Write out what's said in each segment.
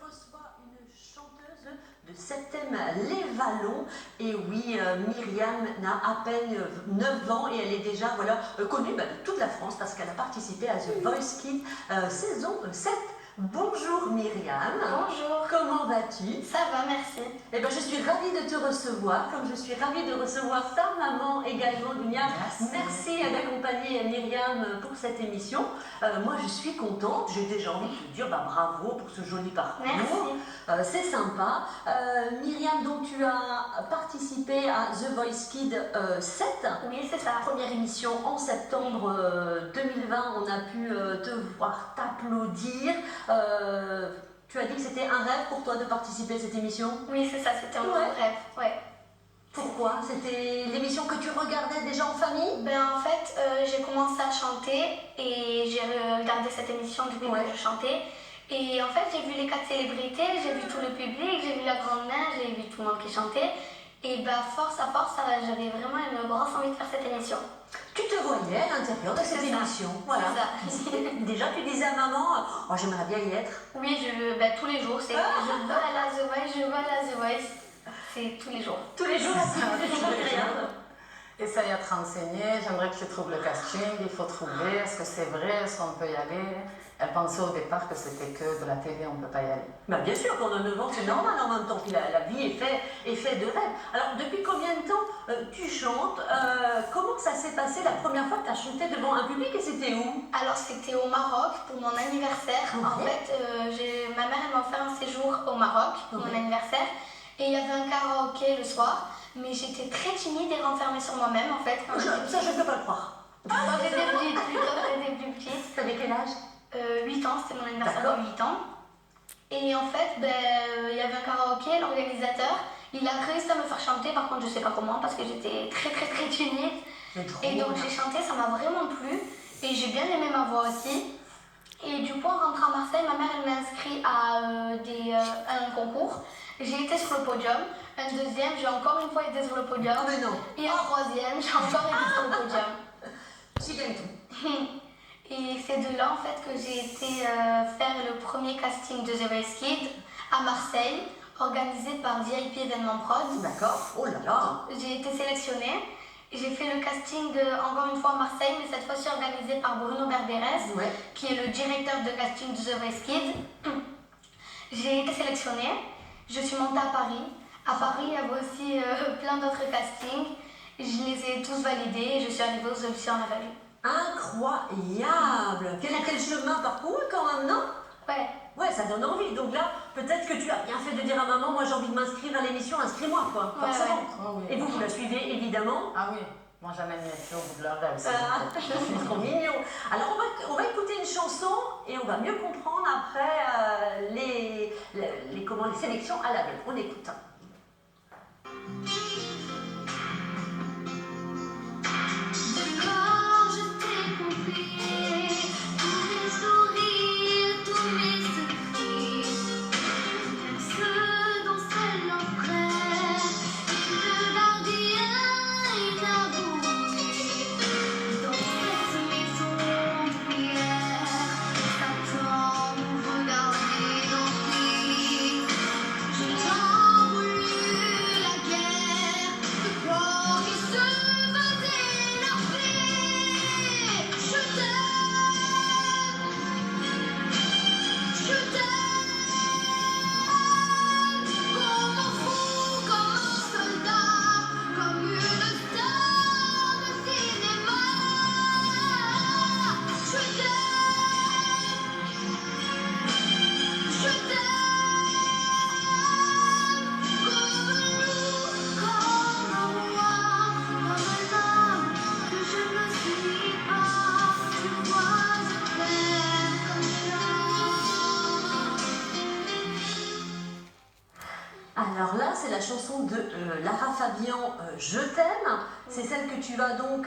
reçois une chanteuse de Septem Les Vallons. Et oui, Myriam n'a à peine 9 ans et elle est déjà connue de toute la France parce qu'elle a participé à The Voice Kids saison 7. Bonjour Myriam. Bonjour. Comment vas-tu? Ça va, merci. Eh ben, je suis ravie de te recevoir, comme je suis ravie de recevoir ta maman également, Dunia. Merci d'accompagner Myriam pour cette émission. Moi, je suis contente. J'ai déjà envie de te dire bravo pour ce joli parcours. Merci. C'est sympa. Myriam, donc tu as participé à The Voice Kids 7. Oui, c'est ça. Première émission en septembre 2020. On a pu te voir t'applaudir. Tu as dit que c'était un rêve pour toi de participer à cette émission? Oui, c'est ça, c'était un grand rêve. Ouais. Pourquoi? C'était l'émission que tu regardais déjà en famille? En fait, j'ai commencé à chanter et j'ai regardé cette émission depuis que je chantais. Et en fait, j'ai vu les 4 célébrités, j'ai vu tout le public, j'ai vu la grand-mère, j'ai vu tout le monde qui chantait. Et force à force, j'avais vraiment une grosse envie de faire cette émission. Tu te voyais à l'intérieur de cette émission. Voilà. Déjà, tu disais à maman, oh, j'aimerais bien y être. Oui, tous les jours, c'est je veux aller à The Voice, je veux aller à The Voice. C'est tous les jours. Tous les jours, Essaye à te renseigner, j'aimerais que tu trouves le casting, il faut trouver, est-ce que c'est vrai, est-ce qu'on peut y aller? Elle pensait au départ que c'était que de la télé, on ne peut pas y aller. Bien sûr, qu'on a 9 ans, c'est normal en même temps, puis la vie est faite de rêves. Alors, depuis combien de temps tu chantes? Comment ça s'est passé la première fois que tu as chanté devant un public et c'était où? Alors, c'était au Maroc pour mon anniversaire. En fait, ma mère m'a offert un séjour au Maroc pour mon anniversaire. Et il y avait un karaoké le soir, mais j'étais très timide et renfermée sur moi-même en fait. Ça, je ne peux pas le croire. Quand j'étais plus petite. T'avais quel âge? 8 ans, c'était mon anniversaire de 8 ans. Et en fait, il y avait un karaoké, l'organisateur, il a réussi à me faire chanter, par contre je sais pas comment, parce que j'étais très timide. Et donc j'ai chanté, ça m'a vraiment plu, et j'ai bien aimé ma voix aussi. Et du coup, en rentrant à Marseille, ma mère m'a inscrit à un concours. J'ai été sur le podium. Un deuxième, j'ai encore une fois été sur le podium. Oh mais non. Et un troisième, j'ai encore été sur le podium. Tu gagnes tout. Et c'est de là en fait que j'ai été faire le premier casting de The Voice Kids à Marseille, organisé par VIP Événement Prod. D'accord. Oh là là. J'ai été sélectionnée. J'ai fait le casting encore une fois à Marseille, mais cette fois-ci organisé par Bruno Berberes, qui est le directeur de casting de The Voice Kids. J'ai été sélectionnée. Je suis montée à Paris. À Paris, il y avait aussi plein d'autres castings. Je les ai tous validés et je suis arrivée aux auditions en avril. Incroyable! Quel chemin parcouru quand même, non? Ouais, ça donne envie. Donc là, peut-être que tu as bien fait de dire à maman, moi j'ai envie de m'inscrire à l'émission, inscris-moi quoi. Forcément. Et vous la suivez évidemment? Ah oui, moi j'amène mes filles au bout de leur rêve. C'est trop mignon. Alors on va écouter une chanson et on va mieux comprendre après les sélections à l'aveugle. On écoute. Alors là, c'est la chanson de Lara Fabian, Je t'aime. C'est celle que tu vas donc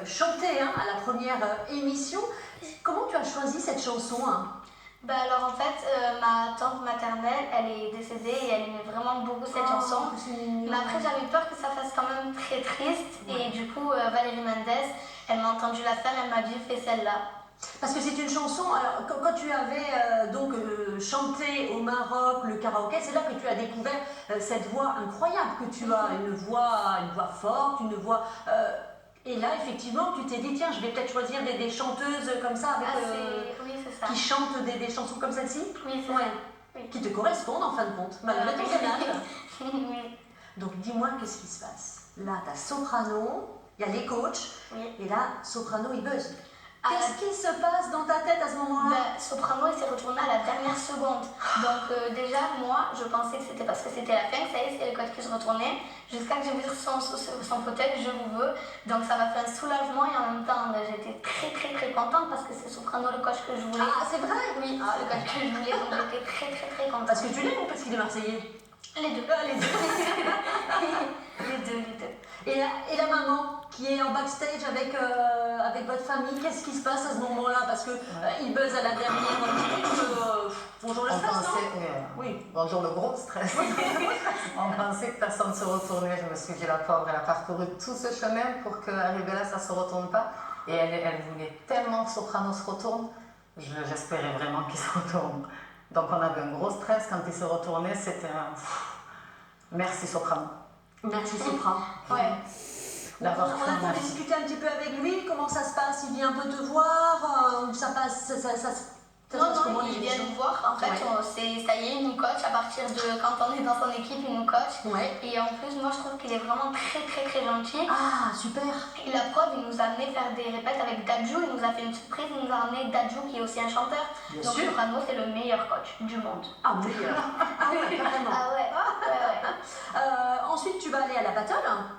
chanter à la première émission. Comment tu as choisi cette chanson? Alors en fait, ma tante maternelle, elle est décédée et elle aimait vraiment beaucoup cette chanson. Mais après, j'avais peur que ça fasse quand même très triste. Et du coup, Valérie Mendès, elle m'a entendu la faire, elle m'a dit fais celle-là. Parce que c'est une chanson, alors quand tu avais donc chanter au Maroc le karaoké. C'est là que tu as découvert cette voix incroyable que tu as, une voix forte, une voix... et là, effectivement, tu t'es dit, tiens, je vais peut-être choisir des chanteuses comme ça, avec, oui, c'est ça. qui chantent des chansons comme celle-ci. Oui, c'est ouais. ça. Oui. Qui te correspondent en fin de compte, malgré ton jeune âge. Oui. Donc dis-moi, qu'est-ce qui se passe? Là, tu as soprano, il y a les coachs, Oui. et là, soprano, il buzz. Ah, Qu'est-ce qui se passe dans ta tête à ce moment-là? Soprano, il s'est retourné à la dernière seconde. Donc déjà, moi, je pensais que c'était parce que c'était la fin, que ça y est, c'est le coach qui se retournait. Jusqu'à que j'ai vu son fauteuil, je vous veux. Donc ça m'a fait un soulagement et en même temps, j'étais très contente parce que c'est Soprano le coach que je voulais. Ah, c'est vrai? Oui, le coach que je voulais, donc j'étais très contente. Parce que tu l'aimes ou parce qu'il est marseillais? Les deux. Les deux. Les deux. Et la maman qui est en backstage avec votre famille, qu'est-ce qui se passe à ce moment-là? Parce que il buzz à la dernière minute. Bonjour le stress, non? Oui. Bonjour le gros stress. On pensait que personne ne se retournait. Je me suis dit, la pauvre, elle a parcouru tout ce chemin pour qu'arriver là, ça ne se retourne pas. Et elle voulait tellement que Soprano se retourne. J'espérais vraiment qu'il se retourne. Donc on avait un gros stress. Quand il se retournait, c'était un... Merci Soprano. Merci Soprano. Ouais. On a discuté un petit peu avec lui, comment ça se passe? Il vient un peu te voir, ça passe, Non, il vient nous voir. En fait, ça y est, il nous coach. À partir de quand on est dans son équipe, il nous coach. Ouais. Et en plus, moi, je trouve qu'il est vraiment très gentil. Ah, super. Et la preuve, il nous a amené faire des répètes avec Dadju. Il nous a fait une surprise. Il nous a amené Dadju, qui est aussi un chanteur. Bien donc, sûr. Soprano, c'est le meilleur coach du monde. Ah, meilleur. Ah ouais, carrément. Ah ouais. Ensuite, tu vas aller à la battle.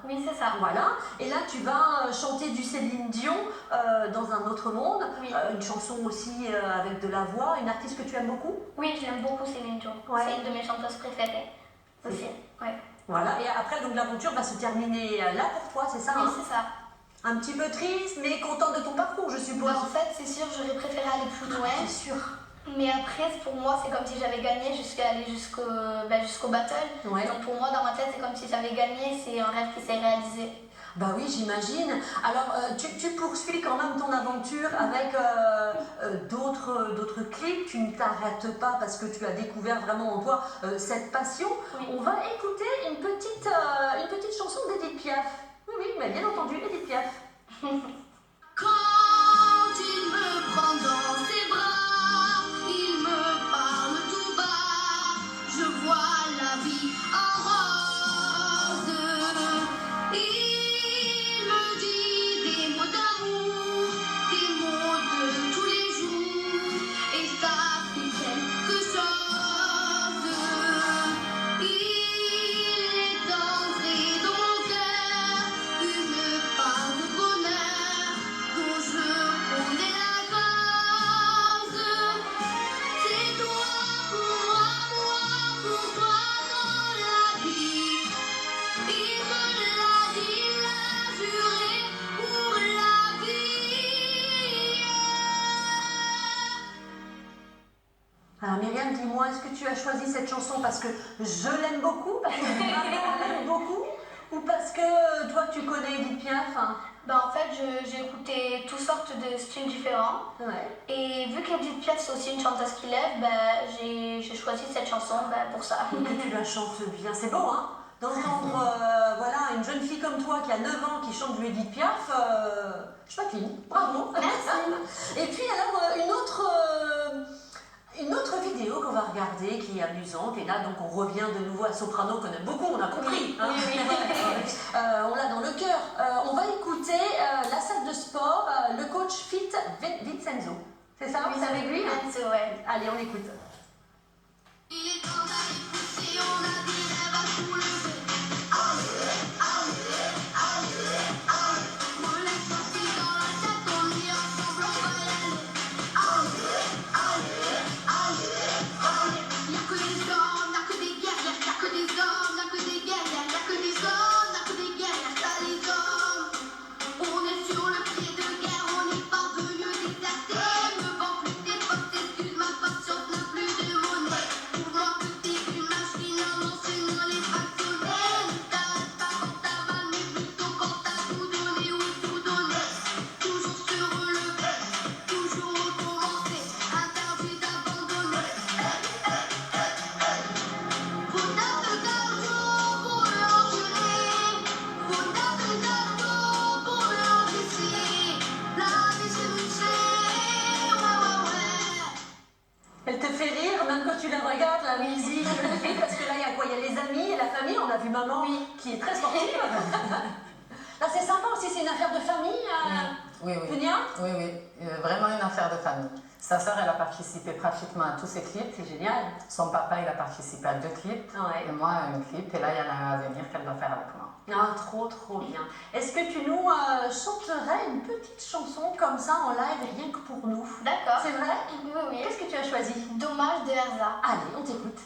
Oui, c'est ça. Voilà. Et là, tu vas chanter du Céline Dion dans un autre monde. Oui. Une chanson aussi avec de la voix. Une artiste que tu aimes beaucoup? Oui, j'aime beaucoup Céline Dion. Ouais. C'est une de mes chanteuses préférées aussi. Ouais. Voilà. Et après, donc l'aventure va se terminer là pour toi, c'est ça? Oui, hein? c'est ça. Un petit peu triste, mais contente de ton parcours, je suppose. En fait, c'est sûr, j'aurais préféré aller plus loin. C'est sûr. Mais après, pour moi, c'est comme si j'avais gagné jusqu'à aller jusqu'au battle. Ouais. Donc pour moi, dans ma tête, c'est comme si j'avais gagné. C'est un rêve qui s'est réalisé. Bah oui, j'imagine. Alors, tu poursuis quand même ton aventure avec d'autres clips. Tu ne t'arrêtes pas parce que tu as découvert vraiment en toi cette passion. Oui. On va écouter une petite chanson d'Edith Piaf. Oui, mais bien entendu, Edith Piaf. Quand il me prend dans ses bras, il me parle tout bas, je vois la vie en rose. Il me dit des mots d'amour, des mots de tous les jours, et ça fait quelque chose. Il est entré dans mon cœur, une part de bonheur dont je connais la cause. C'est toi pour toi dans la vie. Il me l'a dit, il l'a juré pour la vie. Alors Myriam, dis-moi, est-ce que tu as choisi cette chanson parce que je l'aime beaucoup, parce que maman l'aime beaucoup, ou parce que toi tu connais Edith Piaf? En fait, j'ai écouté toutes sortes de styles différents. Ouais. Et vu qu'Edith Piaf, c'est aussi une chanteuse qui lève, j'ai choisi cette chanson pour ça. Que tu la chantes bien, c'est beau, hein? D'entendre voilà, une jeune fille comme toi qui a 9 ans qui chante du Edith Piaf, je patine, bravo. Merci. Et puis alors une autre vidéo qu'on va regarder qui est amusante, et là donc on revient de nouveau à Soprano qu'on aime beaucoup, on a compris. Hein. On l'a dans le cœur. On va écouter la salle de sport, le coach Fit Vincenzo. C'est ça? Oui, c'est avec lui? Vincenzo, ouais. Allez, on écoute. Il est temps d'aller pousser, on a des rêves à soulever. Relève sorti dans la tête, on est ensemble, on va y aller. Y'a que des hommes, y'a que des guerrières, y'a que des hommes, y'a que des guerrières, y'a que des hommes, y'a que des guerrières, ça les hommes. On est sur le pied de guerre, on n'est pas venu déserter. Ne vends plus tes fausses excuses, ma patience n'a plus de monnaie. Pour moi, quand tu la regardes, la musique, le clip, parce que là, il y a quoi? Il y a les amis, il y a la famille, on a vu maman qui est très sportive. Là, c'est sympa aussi, c'est une affaire de famille, Oui, oui. Dunia? Oui, oui, vraiment une affaire de famille. Sa sœur, elle a participé pratiquement à tous ses clips. C'est génial. Son papa, il a participé à 2 clips. Ouais. Et moi, à un clip. Et là, il y en a un à venir qu'elle va faire avec moi. Ah, trop, trop bien. Est-ce que tu nous chanterais une petite chanson comme ça en live, rien que pour nous? D'accord. C'est vrai? Oui, oui. Qu'est-ce que tu as choisi? Dommage de Erza. Allez, on t'écoute.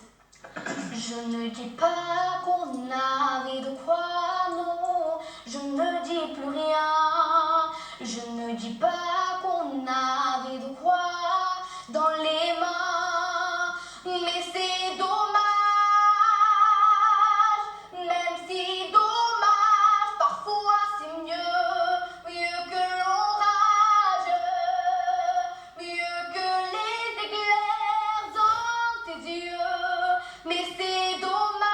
Je ne dis pas qu'on avait de quoi, non. Je ne dis plus rien. Je ne dis pas qu'on avait de quoi dans les mains. Mais c'est dommage, même si dommage, parfois c'est mieux que l'orage, mieux que les éclairs dans tes yeux. Mais c'est dommage,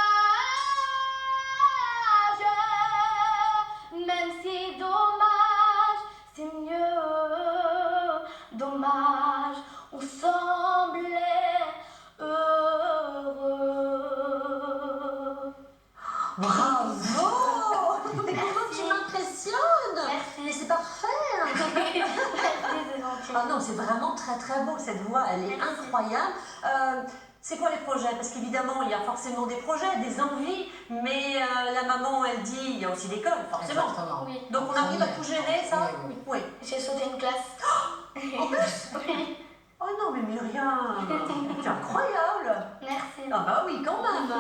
même si dommage, c'est mieux. Dommage, on semblait heureux. Bravo! Merci. Tu m'impressionnes! Merci. Mais c'est parfait! Merci, c'est gentil. Ah non, c'est vraiment très très beau, cette voix, elle est Merci. incroyable. C'est quoi les projets? Parce qu'évidemment, il y a forcément des projets, des envies, mais la maman, elle dit, il y a aussi l'école, forcément. Exactement. Oui. Donc on arrive à tout gérer, ça? Oui, oui. Oui. J'ai sauté une classe. En plus? Oui, Oh non, mais Myriam, c'est incroyable! merci. Ah bah oui, quand même.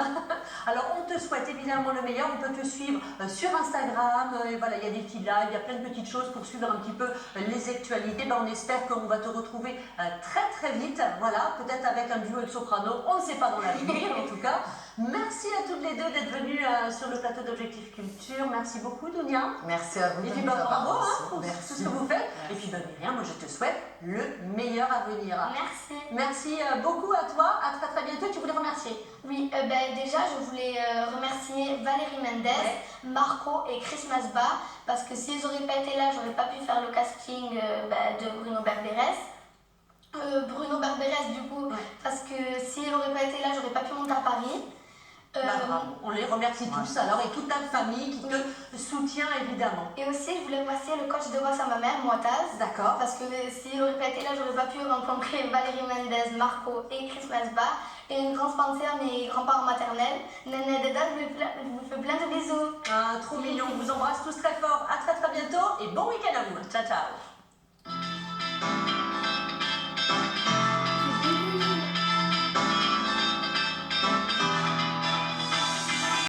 Alors on te souhaite évidemment le meilleur, on peut te suivre sur Instagram, et voilà, il y a des petits lives, il y a plein de petites choses pour suivre un petit peu les actualités. Ben, on espère qu'on va te retrouver très très vite, voilà, peut-être avec un duo de soprano, on ne sait pas dans l'avenir en tout cas. Merci à toutes les deux d'être venues sur le plateau d'Objectif Culture, merci beaucoup Dunia. Merci à vous. Et de puis nous bah, avoir bravo reçus. pour tout Merci. ce que vous faites. Merci. Et puis bah, Myriam, moi je te souhaite le meilleur à venir. Merci. Merci beaucoup à toi, à très très bientôt. Tu voulais remercier? Oui, déjà je voulais remercier Valérie Mendes, Ouais. Marco et Christmas Bar parce que s'ils n'auraient pas été là, j'aurais pas pu faire le casting de Bruno Berberes. Bruno Berberes du coup, Ouais. parce que s'il n'aurait pas été là, j'aurais pas pu monter à Paris. Bah, bravo. On les remercie Ouais. tous alors et toute ta famille qui te soutient évidemment. Et aussi, je voulais remercier le coach de voix à ma mère, Moitaz. D'accord. Parce que s'il n'aurait pas été là, j'aurais pas pu rencontrer Valérie Mendes, Marco et Christmas Bar. Et une grande pensée à mes grands-parents maternels. Nana et Dada, je vous fais plein de bisous. Ah, trop mignon. On vous embrasse tous très fort. À très très bientôt et bon week-end à vous. Ciao ciao.